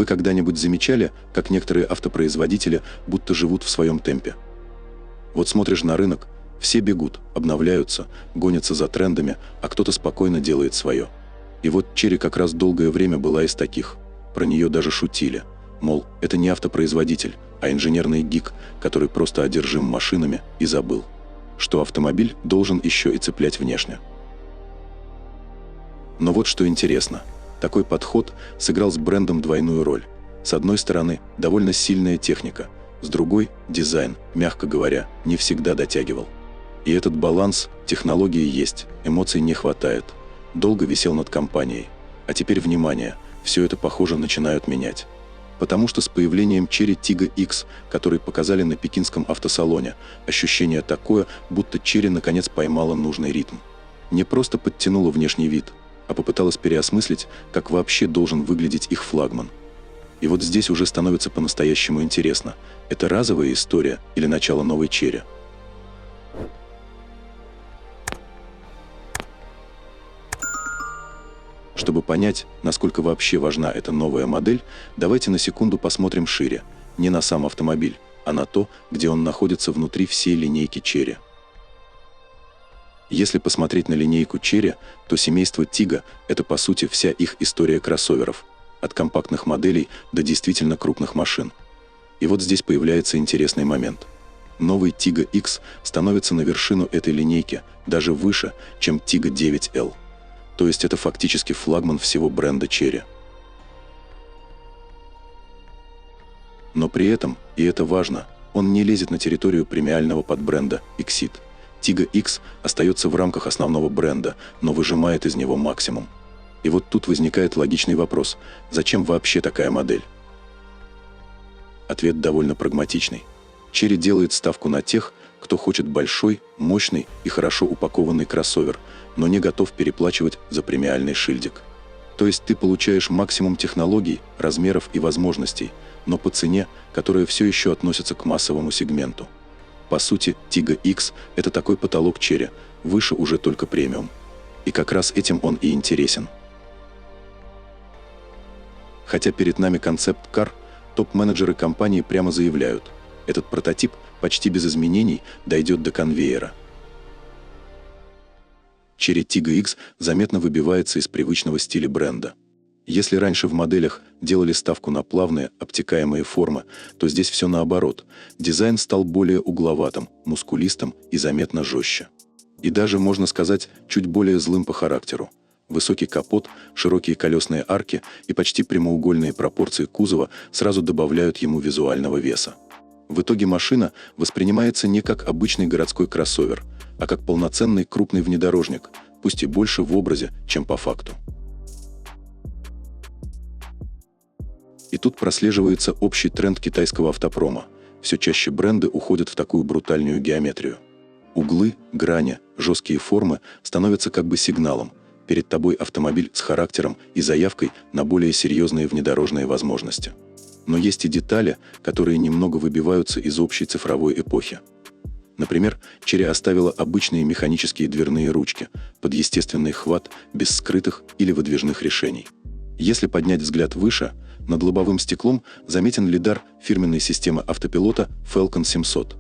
Вы когда-нибудь замечали, как некоторые автопроизводители будто живут в своем темпе? Вот смотришь на рынок, все бегут, обновляются, гонятся за трендами, а кто-то спокойно делает свое. И вот Chery как раз долгое время была из таких. Про нее даже шутили. Мол, это не автопроизводитель, а инженерный гик, который просто одержим машинами и забыл, что автомобиль должен еще и цеплять внешне. Но вот что интересно. Такой подход сыграл с брендом двойную роль. С одной стороны, довольно сильная техника, с другой – дизайн, мягко говоря, не всегда дотягивал. И этот баланс, технологии есть, эмоций не хватает. Долго висел над компанией. А теперь, внимание, все это, похоже, начинают менять. Потому что с появлением Chery Tiggo X, который показали на пекинском автосалоне, ощущение такое, будто Chery наконец поймала нужный ритм. Не просто подтянула внешний вид, а попыталась переосмыслить, как вообще должен выглядеть их флагман. И вот здесь уже становится по-настоящему интересно, это разовая история или начало новой Chery? Чтобы понять, насколько вообще важна эта новая модель, давайте на секунду посмотрим шире, не на сам автомобиль, а на то, где он находится внутри всей линейки Chery. Если посмотреть на линейку Chery, то семейство Tiggo – это по сути вся их история кроссоверов, от компактных моделей до действительно крупных машин. И вот здесь появляется интересный момент. Новый Tiggo X становится на вершину этой линейки, даже выше, чем Tiggo 9L. То есть это фактически флагман всего бренда Chery. Но при этом, и это важно, он не лезет на территорию премиального подбренда Exit. Tiggo X остается в рамках основного бренда, но выжимает из него максимум. И вот тут возникает логичный вопрос: зачем вообще такая модель? Ответ довольно прагматичный. Chery делает ставку на тех, кто хочет большой, мощный и хорошо упакованный кроссовер, но не готов переплачивать за премиальный шильдик. То есть ты получаешь максимум технологий, размеров и возможностей, но по цене, которая все еще относится к массовому сегменту. По сути, Tiggo X – это такой потолок Chery, выше уже только премиум. И как раз этим он и интересен. Хотя перед нами концепт-кар, топ-менеджеры компании прямо заявляют, этот прототип почти без изменений дойдет до конвейера. Chery Tiggo X заметно выбивается из привычного стиля бренда. Если раньше в моделях делали ставку на плавные, обтекаемые формы, то здесь все наоборот. Дизайн стал более угловатым, мускулистым и заметно жестче. И даже, можно сказать, чуть более злым по характеру. Высокий капот, широкие колесные арки и почти прямоугольные пропорции кузова сразу добавляют ему визуального веса. В итоге машина воспринимается не как обычный городской кроссовер, а как полноценный крупный внедорожник, пусть и больше в образе, чем по факту. И тут прослеживается общий тренд китайского автопрома. Все чаще бренды уходят в такую брутальную геометрию. Углы, грани, жесткие формы становятся как бы сигналом. Перед тобой автомобиль с характером и заявкой на более серьезные внедорожные возможности. Но есть и детали, которые немного выбиваются из общей цифровой эпохи. Например, Chery оставила обычные механические дверные ручки под естественный хват, без скрытых или выдвижных решений. Если поднять взгляд выше, над лобовым стеклом заметен лидар фирменной системы автопилота Falcon 700.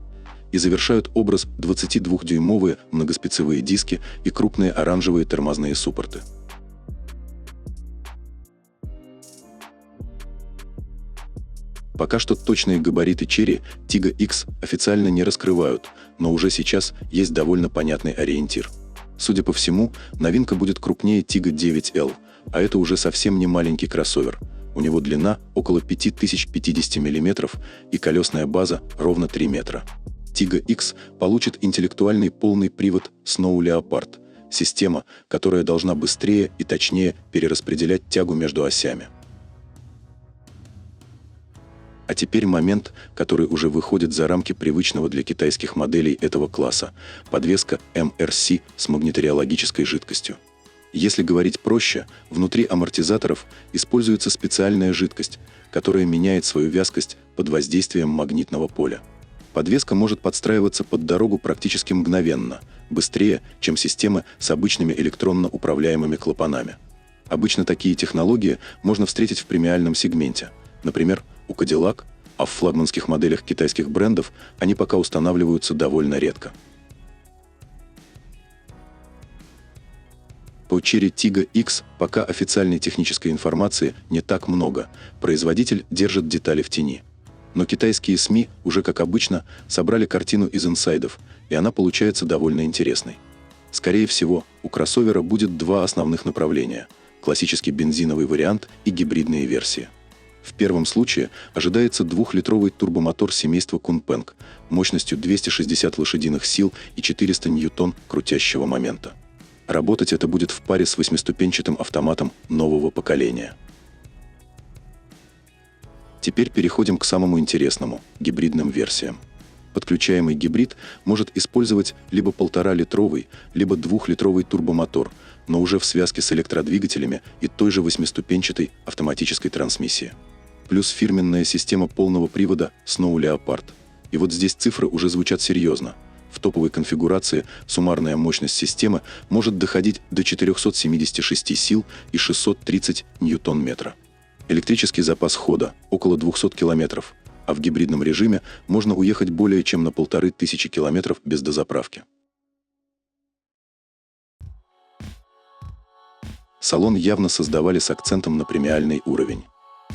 И завершают образ 22-дюймовые многоспецевые диски и крупные оранжевые тормозные суппорты. Пока что точные габариты Chery Tiggo X официально не раскрывают, но уже сейчас есть довольно понятный ориентир. Судя по всему, новинка будет крупнее Tiggo 9L, а это уже совсем не маленький кроссовер. У него длина около 5050 мм и колесная база ровно 3 метра. Tiggo X получит интеллектуальный полный привод Snow Leopard, система, которая должна быстрее и точнее перераспределять тягу между осями. А теперь момент, который уже выходит за рамки привычного для китайских моделей этого класса – подвеска MRC с магниториологической жидкостью. Если говорить проще, внутри амортизаторов используется специальная жидкость, которая меняет свою вязкость под воздействием магнитного поля. Подвеска может подстраиваться под дорогу практически мгновенно, быстрее, чем системы с обычными электронно управляемыми клапанами. Обычно такие технологии можно встретить в премиальном сегменте, Например, у Cadillac, а в флагманских моделях китайских брендов они пока устанавливаются довольно редко. По Chery Tiggo X пока официальной технической информации не так много, производитель держит детали в тени. Но китайские СМИ уже, как обычно, собрали картину из инсайдов, и она получается довольно интересной. Скорее всего, у кроссовера будет два основных направления – классический бензиновый вариант и гибридные версии. В первом случае ожидается 2-литровый турбомотор семейства Kunpeng мощностью 260 лошадиных сил и 400 ньютон крутящего момента. Работать это будет в паре с 8-ступенчатым автоматом нового поколения. Теперь переходим к самому интересному – гибридным версиям. Подключаемый гибрид может использовать либо 1,5-литровый, либо 2-литровый турбомотор, но уже в связке с электродвигателями и той же 8-ступенчатой автоматической трансмиссией. Плюс фирменная система полного привода Snow Leopard. И вот здесь цифры уже звучат серьезно. В топовой конфигурации суммарная мощность системы может доходить до 476 сил и 630 ньютон-метра. Электрический запас хода – около 200 километров, а в гибридном режиме можно уехать более чем на 1500 километров без дозаправки. Салон явно создавали с акцентом на премиальный уровень.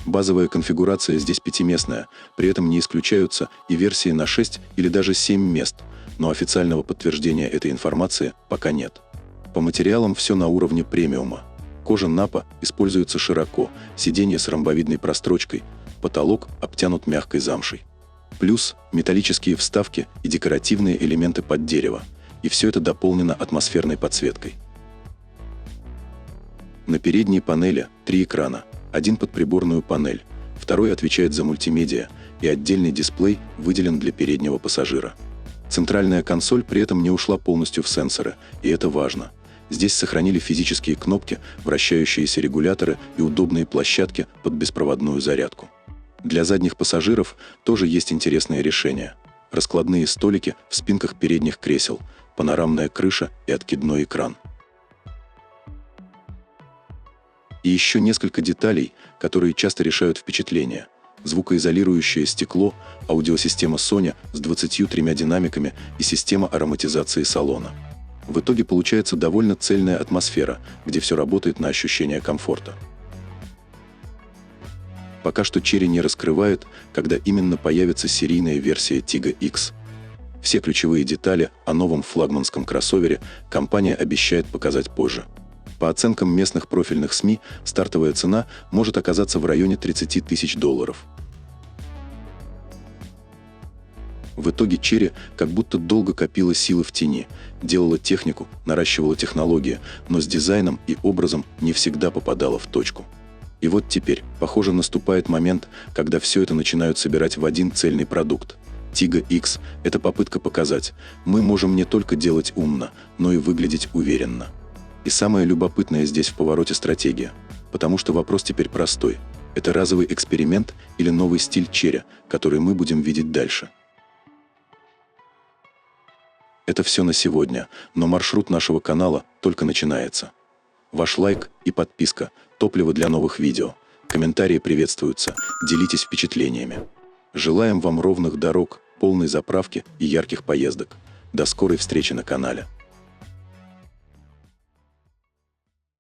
Базовая конфигурация здесь пятиместная, при этом не исключаются и версии на 6 или даже 7 мест, но официального подтверждения этой информации пока нет. По материалам все на уровне премиума. Кожа Напа используется широко, сиденье с ромбовидной прострочкой, потолок обтянут мягкой замшей. Плюс металлические вставки и декоративные элементы под дерево. И все это дополнено атмосферной подсветкой. На передней панели 3 экрана. Один под приборную панель, второй отвечает за мультимедиа, и отдельный дисплей выделен для переднего пассажира. Центральная консоль при этом не ушла полностью в сенсоры, и это важно. Здесь сохранили физические кнопки, вращающиеся регуляторы и удобные площадки под беспроводную зарядку. Для задних пассажиров тоже есть интересные решения. Раскладные столики в спинках передних кресел, панорамная крыша и откидной экран. И еще несколько деталей, которые часто решают впечатление. Звукоизолирующее стекло, аудиосистема Sony с 23 динамиками и система ароматизации салона. В итоге получается довольно цельная атмосфера, где все работает на ощущение комфорта. Пока что Chery не раскрывает, когда именно появится серийная версия Tiggo X. Все ключевые детали о новом флагманском кроссовере компания обещает показать позже. По оценкам местных профильных СМИ, стартовая цена может оказаться в районе $30 тысяч. В итоге Chery как будто долго копила силы в тени, делала технику, наращивала технологии, но с дизайном и образом не всегда попадала в точку. И вот теперь, похоже, наступает момент, когда все это начинают собирать в один цельный продукт. Tiggo X – это попытка показать, мы можем не только делать умно, но и выглядеть уверенно. И самое любопытное здесь в повороте стратегия, потому что вопрос теперь простой. Это разовый эксперимент или новый стиль Chery, который мы будем видеть дальше. Это все на сегодня, но маршрут нашего канала только начинается. Ваш лайк и подписка – топливо для новых видео. Комментарии приветствуются, делитесь впечатлениями. Желаем вам ровных дорог, полной заправки и ярких поездок. До скорой встречи на канале.